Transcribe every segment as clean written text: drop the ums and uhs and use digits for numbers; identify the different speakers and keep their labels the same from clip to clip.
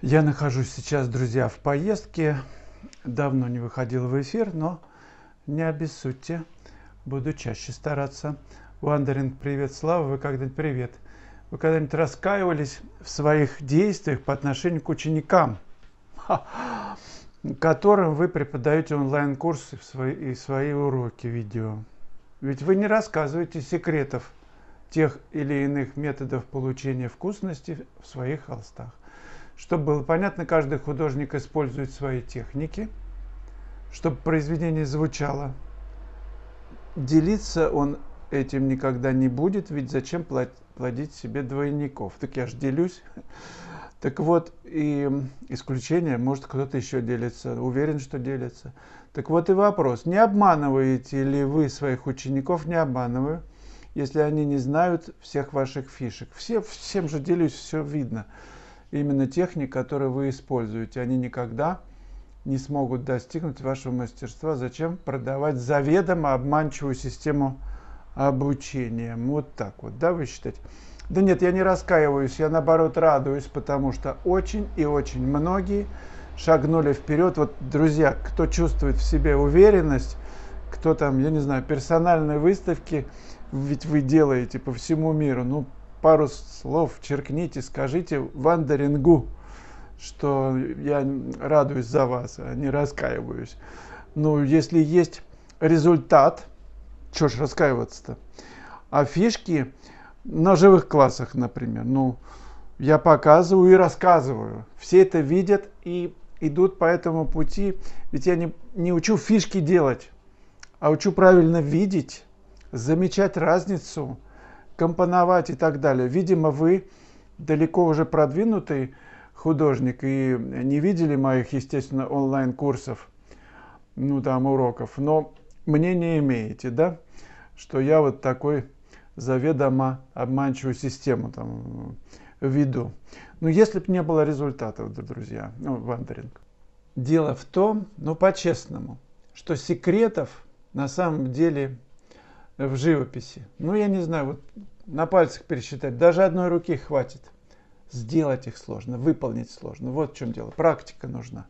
Speaker 1: Я нахожусь сейчас, друзья, в поездке. Давно не выходил в эфир, но не обессудьте. Буду чаще стараться. Вандеринг, привет, Слава. Вы когда-нибудь привет. Вы когда-нибудь раскаивались в своих действиях по отношению к ученикам, которым вы преподаете онлайн-курсы и свои уроки видео? Ведь вы не рассказываете секретов тех или иных методов получения вкусности в своих холстах. Чтобы было понятно, каждый художник использует свои техники, чтобы произведение звучало. Делиться он этим никогда не будет, ведь зачем плодить себе двойников? Так я же делюсь. Так вот, и исключение, может, кто-то еще делится, уверен, что делится. Так вот и вопрос, не обманываете ли вы своих учеников? Не обманываю, если они не знают всех ваших фишек. Всем же делюсь, все видно. Именно техник, которые вы используете, они никогда не смогут достигнуть вашего мастерства. Зачем продавать заведомо обманчивую систему обучения? Вот так вот, да, вы считаете? Да нет, я не раскаиваюсь, я наоборот радуюсь, потому что очень и очень многие шагнули вперед. Вот, друзья, кто чувствует в себе уверенность, кто там, я не знаю, персональные выставки, ведь вы делаете по всему миру, ну, пару слов черкните, скажите Вандерингу, что я радуюсь за вас, а не раскаиваюсь. Ну, если есть результат, что ж раскаиваться-то? А фишки на живых классах, например, ну, я показываю и рассказываю. Все это видят и идут по этому пути. Ведь я не учу фишки делать, а учу правильно видеть, замечать разницу, компоновать и так далее. Видимо, вы далеко уже продвинутый художник и не видели моих, естественно, онлайн-курсов, ну там уроков, но мнение имеете, да, что я вот такой заведомо обманчивую систему там веду. Но если бы не было результатов, да, друзья, ну, вандеринг. Дело в том, ну, по-честному, что секретов на самом деле в живописи, ну, я не знаю, вот на пальцах пересчитать, даже одной руки хватит. Сделать их сложно, выполнить сложно. Вот в чем дело, практика нужна.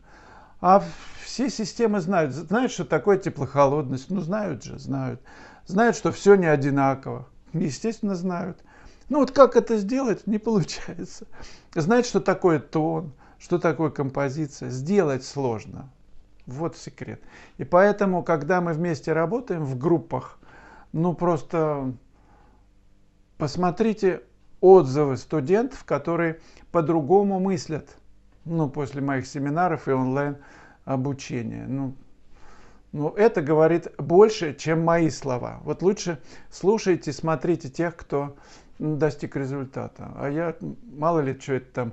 Speaker 1: А все системы знают, что такое теплохолодность, ну, знают же, знают. Знают, что все не одинаково. Естественно, знают. Ну вот как это сделать, не получается. Знать, что такое тон, что такое композиция, сделать сложно. Вот секрет. И поэтому, когда мы вместе работаем в группах, ну просто посмотрите отзывы студентов, которые по-другому мыслят. Ну, после моих семинаров и онлайн обучения. Ну, это говорит больше, чем мои слова. Вот лучше слушайте, смотрите тех, кто достиг результата. А я, мало ли, что это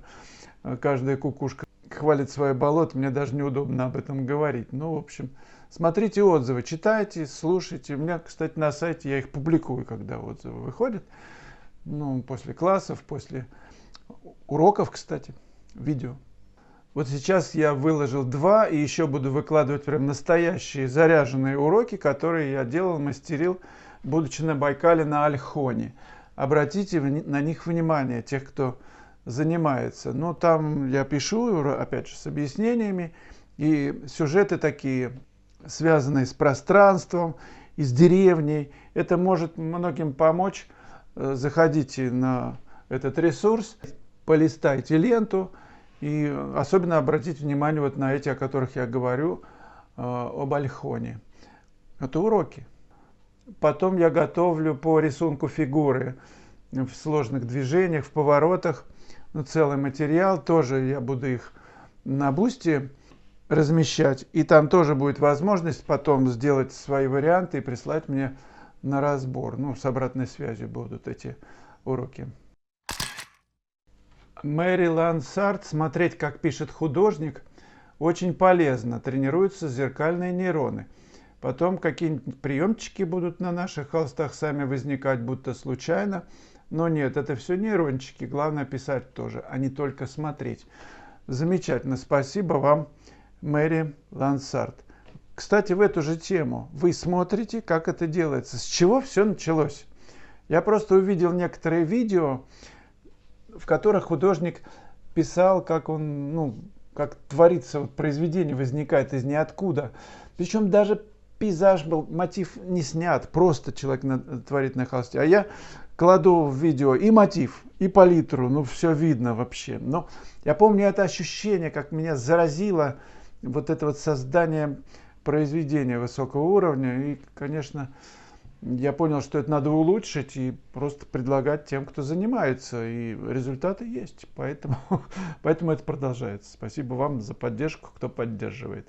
Speaker 1: там, каждая кукушка хвалит свое болото, мне даже неудобно об этом говорить. Ну, в общем, смотрите отзывы, читайте, слушайте. У меня, кстати, на сайте я их публикую, когда отзывы выходят. Ну, после классов, после уроков, кстати, видео. Вот сейчас я выложил 2 и еще буду выкладывать прям настоящие заряженные уроки, которые я делал, мастерил, будучи на Байкале на Ольхоне. Обратите на них внимание, тех, кто занимается. Ну, там я пишу, опять же, с объяснениями, и сюжеты такие, связанные с пространством и с деревней. Это может многим помочь. Заходите на этот ресурс, полистайте ленту, и особенно обратите внимание вот на эти, о которых я говорю, об Ольхоне. Это уроки. Потом я готовлю по рисунку фигуры в сложных движениях, в поворотах. Ну, целый материал. Тоже я буду их на Бусти размещать. И там тоже будет возможность потом сделать свои варианты и прислать мне на разбор. Ну, с обратной связью будут эти уроки. Мэри Лансард, смотреть, как пишет художник, очень полезно. Тренируются зеркальные нейроны. Потом какие-нибудь приемчики будут на наших холстах сами возникать, будто случайно. Но нет, это все нейрончики. Главное писать тоже, а не только смотреть. Замечательно. Спасибо вам, Мэри Лансард. Кстати, в эту же тему. Вы смотрите, как это делается. С чего все началось? Я просто увидел некоторые видео, в которых художник писал, как он, ну, как творится вот произведение, возникает из ниоткуда. Причем даже пейзаж был, мотив не снят, просто человек творит на холсте. А я кладу в видео и мотив, и палитру, ну все видно вообще. Но я помню это ощущение, как меня заразило вот это вот создание произведения высокого уровня. И, конечно, я понял, что это надо улучшить и просто предлагать тем, кто занимается. И результаты есть. Поэтому, поэтому это продолжается. Спасибо вам за поддержку, кто поддерживает.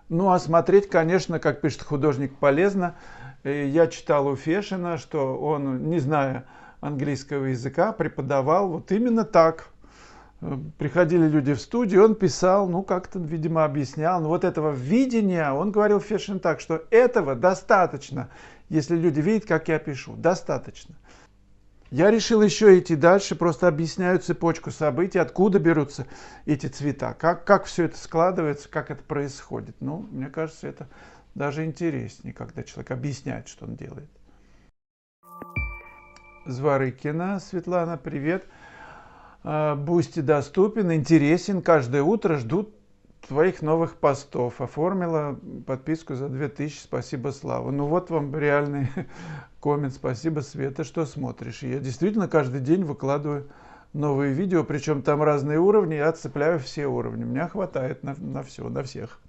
Speaker 1: Ну, а смотреть, конечно, как пишет художник, полезно. Я читал у Фешина, что он, не зная английского языка, преподавал вот именно так. Приходили люди в студию, он писал, ну, как-то, видимо, объяснял. Но вот этого видения, он говорил, Фешин, так, что этого достаточно, если люди видят, как я пишу. Достаточно. Я решил еще идти дальше, просто объясняю цепочку событий, откуда берутся эти цвета, как все это складывается, как это происходит. Ну, мне кажется, это даже интереснее, когда человек объясняет, что он делает. Зворыкина Светлана, привет. Бусти доступен, интересен, каждое утро ждут твоих новых постов. Оформила подписку за 2000, спасибо, Слава. Ну вот вам реальный коммент, спасибо, Света, что смотришь. Я действительно каждый день выкладываю новые видео, причем там разные уровни, я цепляю все уровни. У меня хватает на все, на всех.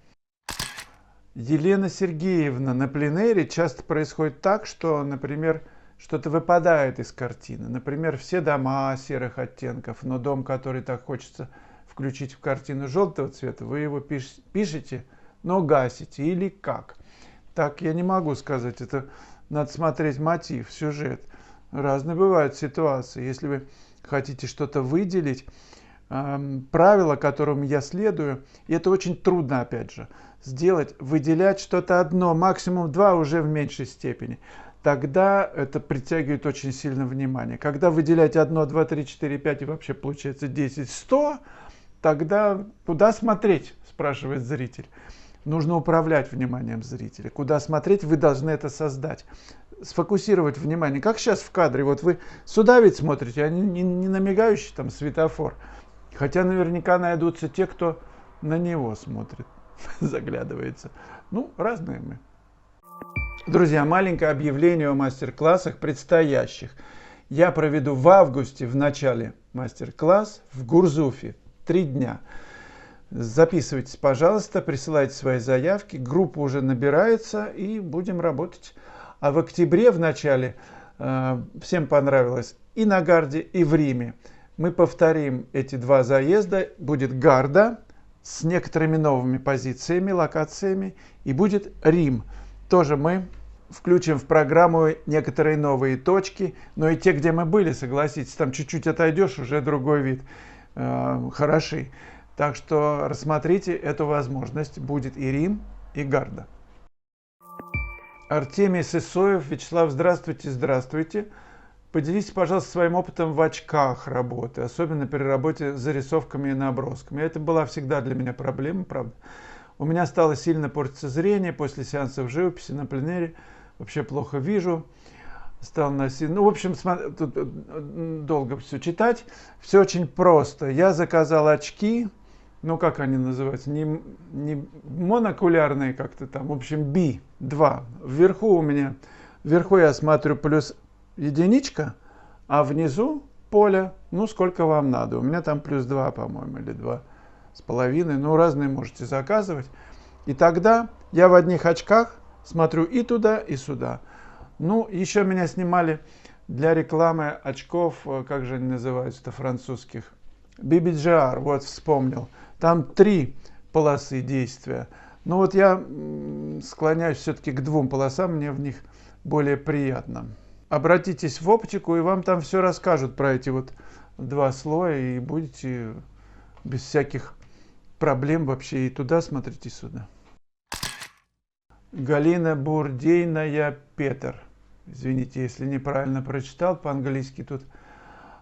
Speaker 1: Елена Сергеевна, на пленэре часто происходит так, что, например, что-то выпадает из картины. Например, все дома серых оттенков, но дом, который так хочется включить в картину желтого цвета, вы его пишете, но гасите или как? Так я не могу сказать, это надо смотреть мотив, сюжет. Разные бывают ситуации. Если вы хотите что-то выделить, правило, которому я следую, и это очень трудно, опять же, сделать, выделять что-то одно, максимум два уже в меньшей степени. Тогда это притягивает очень сильно внимание. Когда выделять 1, 2, 3, 4, 5 и вообще получается 10, 100, тогда куда смотреть, спрашивает зритель. Нужно управлять вниманием зрителя. Куда смотреть, вы должны это создать. Сфокусировать внимание. Как сейчас в кадре, вот вы сюда ведь смотрите, а не на мигающий там светофор. Хотя наверняка найдутся те, кто на него смотрит, заглядывается. Ну, разные мы. Друзья, маленькое объявление о мастер-классах предстоящих. Я проведу в августе в начале мастер-класс в Гурзуфе. 3 дня. Записывайтесь, пожалуйста, присылайте свои заявки. Группа уже набирается и будем работать. А в октябре в начале всем понравилось и на Гарде, и в Риме. Мы повторим эти 2 заезда. Будет Гарда с некоторыми новыми позициями, локациями. И будет Рим. Тоже мы включим в программу некоторые новые точки. Но и те, где мы были, согласитесь, там чуть-чуть отойдешь, уже другой вид. Хороши. Так что рассмотрите эту возможность. Будет и Рим, и Гарда. Артемий Сысоев. Вячеслав, здравствуйте, здравствуйте. Поделитесь, пожалуйста, своим опытом в очках работы, особенно при работе с зарисовками и набросками. Это была всегда для меня проблема, правда. У меня стало сильно портиться зрение после сеансов живописи на пленэре. Вообще плохо вижу. Стал носить. Ну, в общем, тут долго все читать. Все очень просто. Я заказал очки. Ну, как они называются? Не монокулярные как-то там. В общем, B2. Вверху я смотрю плюс единичка, а внизу поле, ну, сколько вам надо. У меня там плюс 2, по-моему, или 2,5. Ну, разные можете заказывать. И тогда я в одних очках смотрю и туда, и сюда. Ну, еще меня снимали для рекламы очков, как же они называются-то, французских. BBGR, вот вспомнил. Там 3 полосы действия. Но вот я склоняюсь все-таки к 2 полосам, мне в них более приятно. Обратитесь в оптику, и вам там все расскажут про эти вот 2 слоя, и будете без всяких проблем вообще и туда смотреть, и сюда. Галина Бурдейная Петр. Извините, если неправильно прочитал, по-английски тут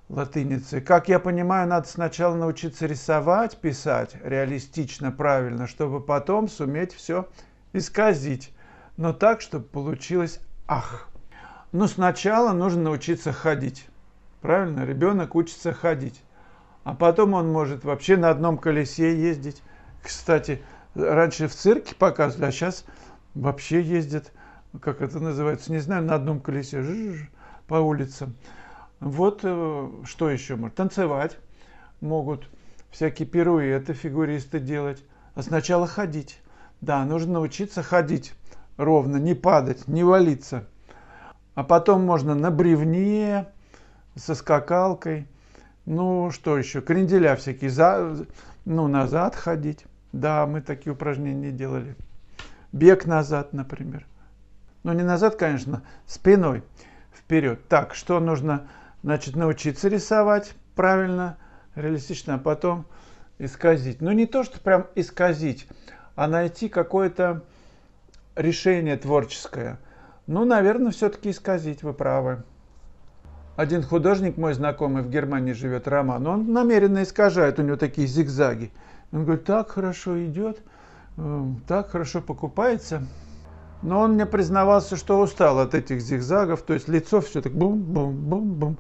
Speaker 1: латиницей. Как я понимаю, надо сначала научиться рисовать, писать реалистично, правильно, чтобы потом суметь все исказить. Но так, чтобы получилось ах. Но сначала нужно научиться ходить. Правильно? Ребенок учится ходить. А потом он может вообще на одном колесе ездить. Кстати, раньше в цирке показывали, а сейчас вообще ездят, как это называется, не знаю, на одном колесе по улицам. Вот что еще может. Танцевать могут, всякие пируэты фигуристы делать. А сначала ходить. Да, нужно научиться ходить ровно, не падать, не валиться. А потом можно на бревне, со скакалкой. Ну, что еще? Кренделя всякие. Назад ходить. Да, мы такие упражнения делали. Бег назад, например. Ну, не назад, конечно, спиной вперед. Так, что нужно, значит, научиться рисовать правильно, реалистично, а потом исказить. Ну, не то, что прям исказить, а найти какое-то решение творческое. Ну, наверное, все-таки исказить, вы правы. Один художник, мой знакомый, в Германии живет, Роман, он намеренно искажает, у него такие зигзаги. Он говорит, так хорошо идет, так хорошо покупается. Но он мне признавался, что устал от этих зигзагов, то есть лицо все так бум-бум-бум-бум.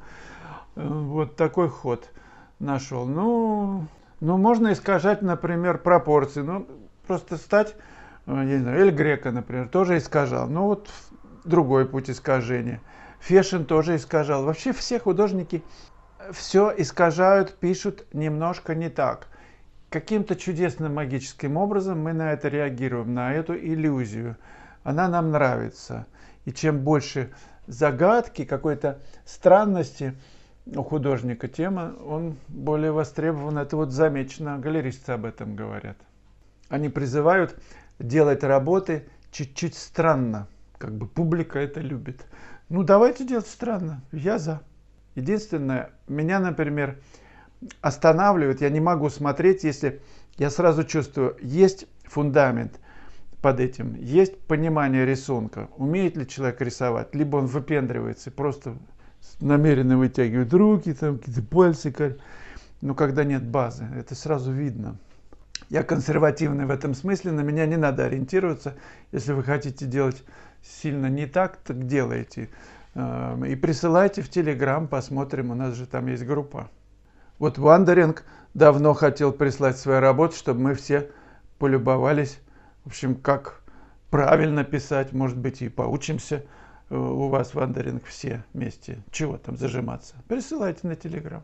Speaker 1: Вот такой ход нашел. Ну, можно искажать, например, пропорции. Ну, просто стать, я не знаю, Эль Греко, например, тоже искажал. Ну, вот другой путь искажения. Фешин тоже искажал. Вообще все художники все искажают, пишут немножко не так. Каким-то чудесным магическим образом мы на это реагируем, на эту иллюзию. Она нам нравится. И чем больше загадки, какой-то странности у художника, тем он более востребован. Это вот замечено, галеристы об этом говорят. Они призывают делать работы чуть-чуть странно. Как бы публика это любит. Ну, давайте делать странно. Я за. Единственное, меня, например, останавливает, я не могу смотреть, если я сразу чувствую, есть фундамент под этим, есть понимание рисунка, умеет ли человек рисовать, либо он выпендривается и просто намеренно вытягивает руки, там какие-то пальцы, но когда нет базы, это сразу видно. Я консервативный в этом смысле, на меня не надо ориентироваться, если вы хотите делать сильно не так, так делайте. И присылайте в Telegram, посмотрим, у нас же там есть группа. Вот Вандеринг давно хотел прислать свою работу, чтобы мы все полюбовались, в общем, как правильно писать, может быть, и поучимся у вас, Вандеринг, все вместе. Чего там зажиматься? Присылайте на Telegram.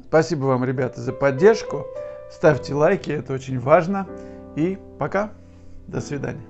Speaker 1: Спасибо вам, ребята, за поддержку. Ставьте лайки, это очень важно. И пока. До свидания.